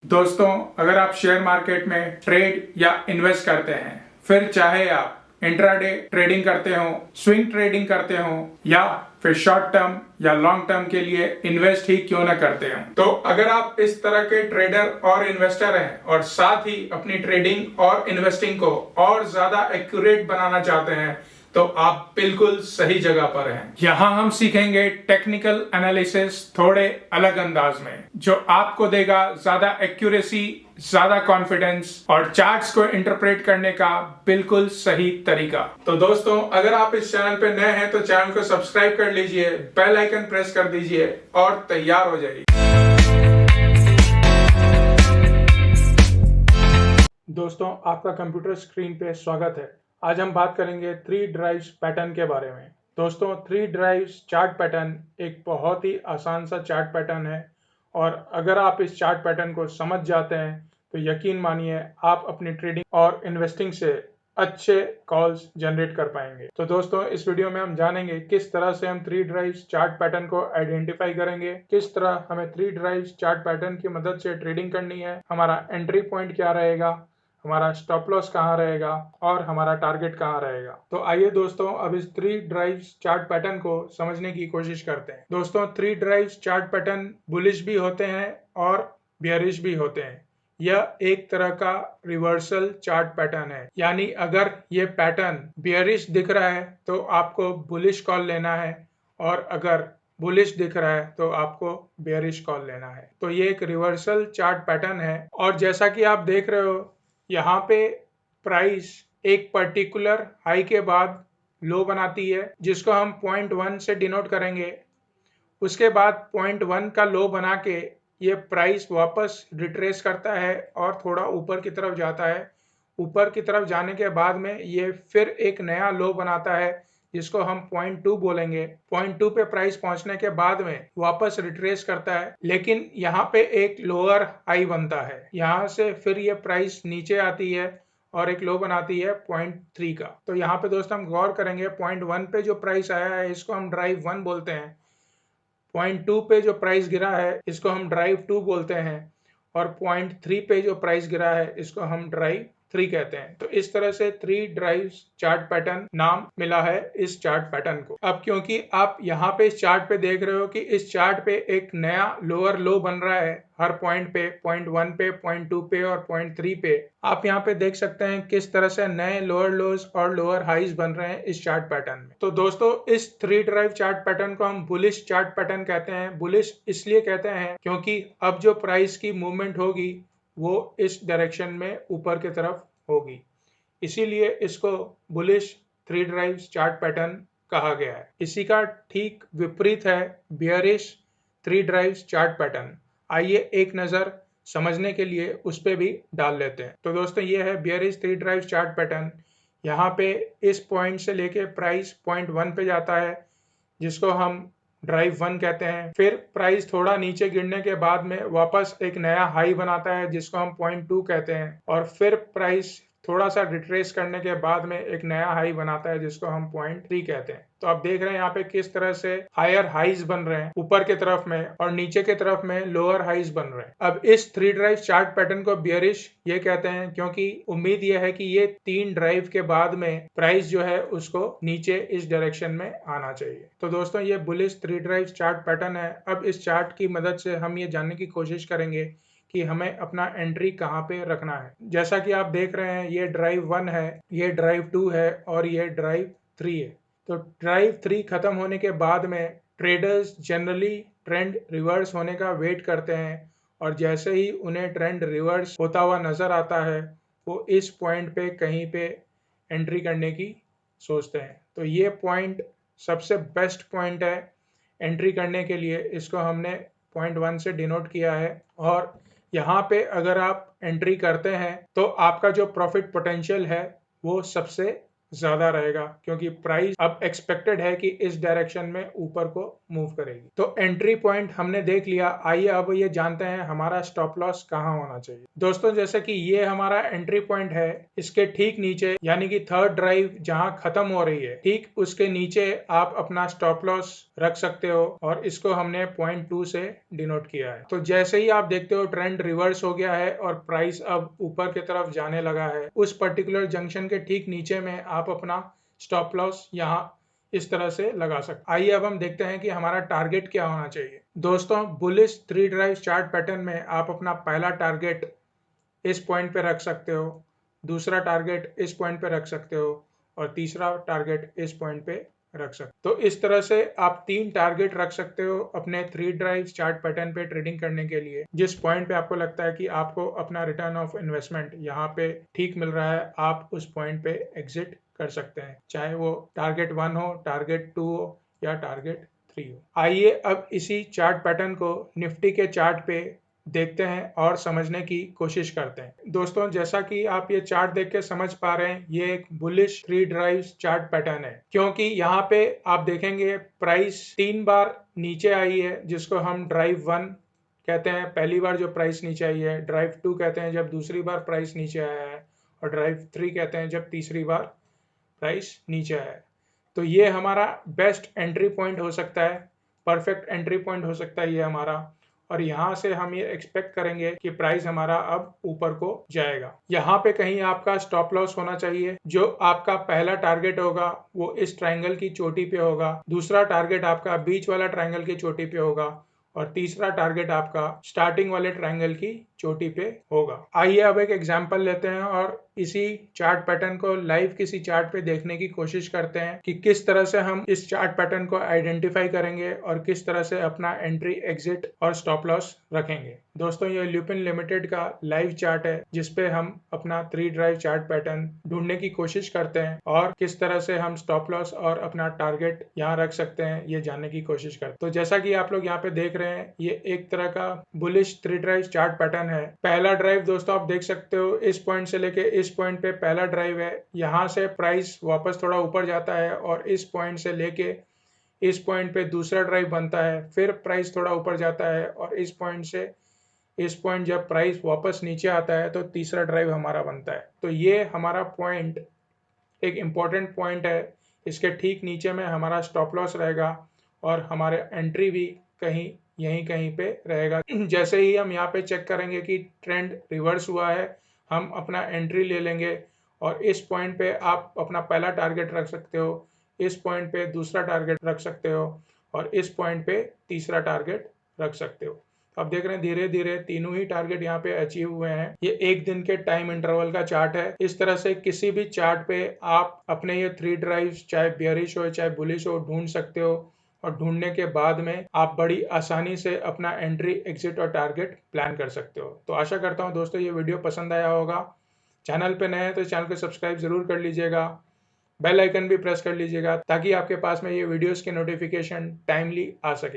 दोस्तों, अगर आप शेयर मार्केट में ट्रेड या इन्वेस्ट करते हैं, फिर चाहे आप इंट्राडे ट्रेडिंग करते हो, स्विंग ट्रेडिंग करते हो या फिर शॉर्ट टर्म या लॉन्ग टर्म के लिए इन्वेस्ट ही क्यों ना करते हो, तो अगर आप इस तरह के ट्रेडर और इन्वेस्टर हैं और साथ ही अपनी ट्रेडिंग और इन्वेस्टिंग को और ज्यादा एक्यूरेट बनाना चाहते हैं, तो आप बिल्कुल सही जगह पर हैं। यहाँ हम सीखेंगे टेक्निकल एनालिसिस थोड़े अलग अंदाज में, जो आपको देगा ज्यादा एक्यूरेसी, ज्यादा कॉन्फिडेंस और चार्ट्स को इंटरप्रेट करने का बिल्कुल सही तरीका। तो दोस्तों, अगर आप इस चैनल पे नए हैं तो चैनल को सब्सक्राइब कर लीजिए, बेल आइकन प्रेस कर दीजिए और तैयार हो जाइए। दोस्तों, आपका कंप्यूटर स्क्रीन पे स्वागत है। आज हम बात करेंगे 3 ड्राइव्स पैटर्न के बारे में। दोस्तों, 3 ड्राइव्स चार्ट पैटर्न एक बहुत ही आसान सा चार्ट पैटर्न है और अगर आप इस चार्ट पैटर्न को समझ जाते हैं तो यकीन मानिए आप अपनी ट्रेडिंग और इन्वेस्टिंग से अच्छे कॉल्स जनरेट कर पाएंगे। तो दोस्तों, इस वीडियो में हम जानेंगे किस तरह से हम 3 ड्राइव्स चार्ट पैटर्न को आइडेंटिफाई करेंगे, किस तरह हमें 3 ड्राइव्स चार्ट पैटर्न की मदद से ट्रेडिंग करनी है, हमारा एंट्री पॉइंट क्या रहेगा, हमारा स्टॉप लॉस कहाँ रहेगा और हमारा टारगेट कहाँ रहेगा। तो आइए दोस्तों, अब इस 3 ड्राइव्स चार्ट पैटर्न को समझने की कोशिश करते हैं। दोस्तों, 3 ड्राइव्स चार्ट पैटर्न बुलिश भी होते हैं और बेयरिश भी होते हैं। यह एक तरह का रिवर्सल चार्ट पैटर्न है, यानी अगर ये पैटर्न बेयरिश दिख रहा है तो आपको बुलिश कॉल लेना है और अगर बुलिश दिख रहा है तो आपको बेयरिश कॉल लेना है। तो ये एक रिवर्सल चार्ट पैटर्न है और जैसा कि आप देख रहे हो, यहाँ पे प्राइस एक पर्टिकुलर हाई के बाद लो बनाती है, जिसको हम 0.1 से डिनोट करेंगे। उसके बाद 0.1 का लो बना के ये प्राइस वापस रिट्रेस करता है और थोड़ा ऊपर की तरफ जाता है। ऊपर की तरफ जाने के बाद में ये फिर एक नया लो बनाता है, जिसको हम 0.2 बोलेंगे। 0.2 पे प्राइस पहुंचने के बाद में वापस रिट्रेस करता है, लेकिन यहाँ पे एक लोअर हाई बनता है। यहाँ से फिर ये प्राइस नीचे आती है और एक लो बनाती है 0.3 का। तो यहाँ पे दोस्तों हम गौर करेंगे, 0.1 पे जो प्राइस आया है इसको हम ड्राइव 1 बोलते हैं। 0.2 पे जो प्राइस गिरा है इसको हम ड्राइव 2 बोलते हैं और 0.3 पे जो प्राइस गिरा है इसको हम ड्राइव 3 कहते हैं। तो इस तरह से 3 ड्राइव्स चार्ट पैटर्न नाम मिला है इस चार्ट पैटर्न को। अब क्योंकि आप यहाँ पे इस चार्ट पे देख रहे हो कि इस चार्ट पे एक नया लोअर लो बन रहा है हर पॉइंट पे, 0.1 पे, 0.2 पे और 0.3 पे। आप यहाँ पे देख सकते हैं किस तरह से नए लोअर लोज और लोअर हाइज बन रहे हैं इस चार्ट पैटर्न में। तो दोस्तों, इस 3 ड्राइव चार्ट पैटर्न को हम बुलिश चार्ट पैटर्न कहते हैं। बुलिश इसलिए कहते हैं क्योंकि अब जो प्राइस की मूवमेंट होगी वो इस डायरेक्शन में ऊपर की तरफ होगी, इसीलिए इसको बुलिश 3 ड्राइव्स चार्ट पैटर्न कहा गया है। इसी का ठीक विपरीत है बेयरिश 3 ड्राइव्स चार्ट पैटर्न। आइए एक नजर समझने के लिए उस पे भी डाल लेते हैं। तो दोस्तों, ये है बेयरिश 3 ड्राइव्स चार्ट पैटर्न। यहाँ पे इस पॉइंट से लेके प्राइस 0.1 पे जाता है, जिसको हम ड्राइव 1 कहते हैं। फिर प्राइस थोड़ा नीचे गिरने के बाद में वापस एक नया हाई बनाता है, जिसको हम 0.2 कहते हैं। और फिर प्राइस थोड़ा सा रिट्रेस करने के बाद में एक नया हाई बनाता है, जिसको हम 0.3 कहते हैं। तो आप देख रहे हैं यहाँ पे किस तरह से हायर हाइज बन रहे हैं ऊपर की तरफ में और नीचे की तरफ में लोअर हाइज बन रहे हैं। अब इस 3 ड्राइव चार्ट पैटर्न को बेयरिश ये कहते हैं क्योंकि उम्मीद ये है कि ये 3 ड्राइव के बाद में प्राइस जो है उसको नीचे इस डायरेक्शन में आना चाहिए। तो दोस्तों, ये बुलिश 3 ड्राइव चार्ट पैटर्न है। अब इस चार्ट की मदद से हम ये जानने की कोशिश करेंगे कि हमें अपना एंट्री कहाँ पे रखना है। जैसा कि आप देख रहे हैं, ये ड्राइव 1 है, ये ड्राइव 2 है और ये ड्राइव 3 है। तो ड्राइव 3 खत्म होने के बाद में ट्रेडर्स जनरली ट्रेंड रिवर्स होने का वेट करते हैं और जैसे ही उन्हें ट्रेंड रिवर्स होता हुआ नजर आता है, वो इस पॉइंट पे कहीं पे एंट्री करने की सोचते हैं। तो ये पॉइंट सबसे बेस्ट पॉइंट है एंट्री करने के लिए। इसको हमने 0.1 से डिनोट किया है और यहाँ पे अगर आप एंट्री करते हैं तो आपका जो प्रॉफिट पोटेंशियल है वो सबसे ज्यादा रहेगा, क्योंकि प्राइस अब एक्सपेक्टेड है कि इस डायरेक्शन में ऊपर को मूव करेगी। तो एंट्री पॉइंट हमने देख लिया। आइए अब ये जानते हैं हमारा स्टॉप लॉस कहाँ होना चाहिए। दोस्तों, जैसे कि ये हमारा एंट्री पॉइंट है, इसके ठीक नीचे यानी कि थर्ड ड्राइव जहां खत्म हो रही है, ठीक उसके नीचे आप अपना स्टॉप लॉस रख सकते हो, और इसको हमने पॉइंट 2 से डिनोट किया है। तो जैसे ही आप देखते हो ट्रेंड रिवर्स हो गया है और प्राइस अब ऊपर की तरफ जाने लगा है, उस पर्टिकुलर जंक्शन के ठीक नीचे में आप अपना स्टॉप लॉस यहाँ इस तरह से लगा सकते। आइए अब हम देखते हैं कि हमारा टारगेट क्या होना चाहिए। दोस्तों, बुलिश 3 ड्राइव चार्ट पैटर्न में आप अपना पहला टारगेट इस पॉइंट पे रख सकते हो, दूसरा टारगेट इस पॉइंट पे रख सकते हो, और तीसरा टारगेट इस पॉइंट पे रख सकते हो। तो इस तरह से आप 3 टारगेट रख सकते हो अपने 3 ड्राइव चार्ट पैटर्न पे ट्रेडिंग करने के लिए। जिस पॉइंट पे आपको लगता है कि आपको अपना रिटर्न ऑफ इन्वेस्टमेंट यहाँ पे ठीक मिल रहा है, आप उस पॉइंट पे एग्जिट कर सकते हैं, चाहे वो टारगेट 1 हो, टारगेट 2 हो या टारगेट 3 हो। आइए अब इसी चार्ट पैटर्न को निफ्टी के चार्ट पे देखते हैं और समझने की कोशिश करते हैं। दोस्तों, जैसा कि आप ये चार्ट देख के समझ पा रहे हैं, ये एक बुलिश 3 ड्राइव चार्ट पैटर्न है, क्योंकि यहाँ पे आप देखेंगे प्राइस 3 बार नीचे आई है, जिसको हम ड्राइव 1 कहते हैं, पहली बार जो प्राइस नीचे आई है, ड्राइव 2 कहते हैं जब दूसरी बार प्राइस नीचे आया है, और ड्राइव 3 कहते हैं जब तीसरी बार प्राइस नीचे आया है। तो ये हमारा बेस्ट एंट्री पॉइंट हो सकता है, परफेक्ट एंट्री पॉइंट हो सकता है ये हमारा, और यहाँ से हम ये एक्सपेक्ट करेंगे कि प्राइस हमारा अब ऊपर को जाएगा। यहाँ पे कहीं आपका स्टॉप लॉस होना चाहिए। जो आपका पहला टारगेट होगा वो इस ट्रायंगल की चोटी पे होगा, दूसरा टारगेट आपका बीच वाला ट्रायंगल की चोटी पे होगा, और तीसरा टारगेट आपका स्टार्टिंग वाले ट्रायंगल की चोटी पे होगा। आइए अब एक एग्जांपल लेते हैं और इसी चार्ट पैटर्न को लाइव किसी चार्ट पे देखने की कोशिश करते हैं कि किस तरह से हम इस चार्ट पैटर्न को आइडेंटिफाई करेंगे और किस तरह से अपना एंट्री, एग्जिट और स्टॉप लॉस रखेंगे। दोस्तों, ये लुपिन लिमिटेड का लाइव चार्ट है, जिसपे हम अपना 3 ड्राइव चार्ट पैटर्न ढूंढने की कोशिश करते हैं और किस तरह से हम स्टॉप लॉस और अपना टारगेट यहाँ रख सकते हैं, ये जानने की कोशिश करते हैं। तो जैसा कि आप लोग यहाँ पे देख रहे हैं, ये एक तरह का बुलिश 3 ड्राइव चार्ट पैटर्न है। पहला ड्राइव दोस्तों आप देख सकते हो, इस पॉइंट से लेके इस पॉइंट पे पहला ड्राइव है। यहाँ से प्राइस वापस थोड़ा ऊपर जाता है और इस पॉइंट से लेके इस पॉइंट पे दूसरा ड्राइव बनता है, फिर प्राइस थोड़ा ऊपर जाता है और इस पॉइंट से इस पॉइंट जब प्राइस वापस नीचे आता है तो तीसरा ड्राइव हमारा बनता है। तो ये हमारा पॉइंट एक इम्पॉर्टेंट पॉइंट है। इसके ठीक नीचे में हमारा स्टॉप लॉस रहेगा और हमारे एंट्री भी कहीं यहीं कहीं पे रहेगा। जैसे ही हम यहाँ पे चेक करेंगे कि ट्रेंड रिवर्स हुआ है, हम अपना एंट्री ले लेंगे और इस पॉइंट पे आप अपना पहला टारगेट रख सकते हो, इस पॉइंट पे दूसरा टारगेट रख सकते हो और इस पॉइंट पे तीसरा टारगेट रख सकते हो। अब देख रहे हैं धीरे धीरे तीनों ही टारगेट यहाँ पे अचीव हुए हैं। ये एक दिन के टाइम इंटरवल का चार्ट है। इस तरह से किसी भी चार्ट पे आप अपने ये 3 ड्राइव्स, चाहे बेयरिश हो चाहे बुलिश हो, ढूंढ सकते हो, और ढूंढने के बाद में आप बड़ी आसानी से अपना एंट्री, एग्जिट और टारगेट प्लान कर सकते हो। तो आशा करता हूँ दोस्तों ये वीडियो पसंद आया होगा। चैनल पे नए हैं तो चैनल को सब्सक्राइब जरूर कर लीजिएगा, बेल आइकन भी प्रेस कर लीजिएगा, ताकि आपके पास में ये वीडियोस के नोटिफिकेशन टाइमली आ सके।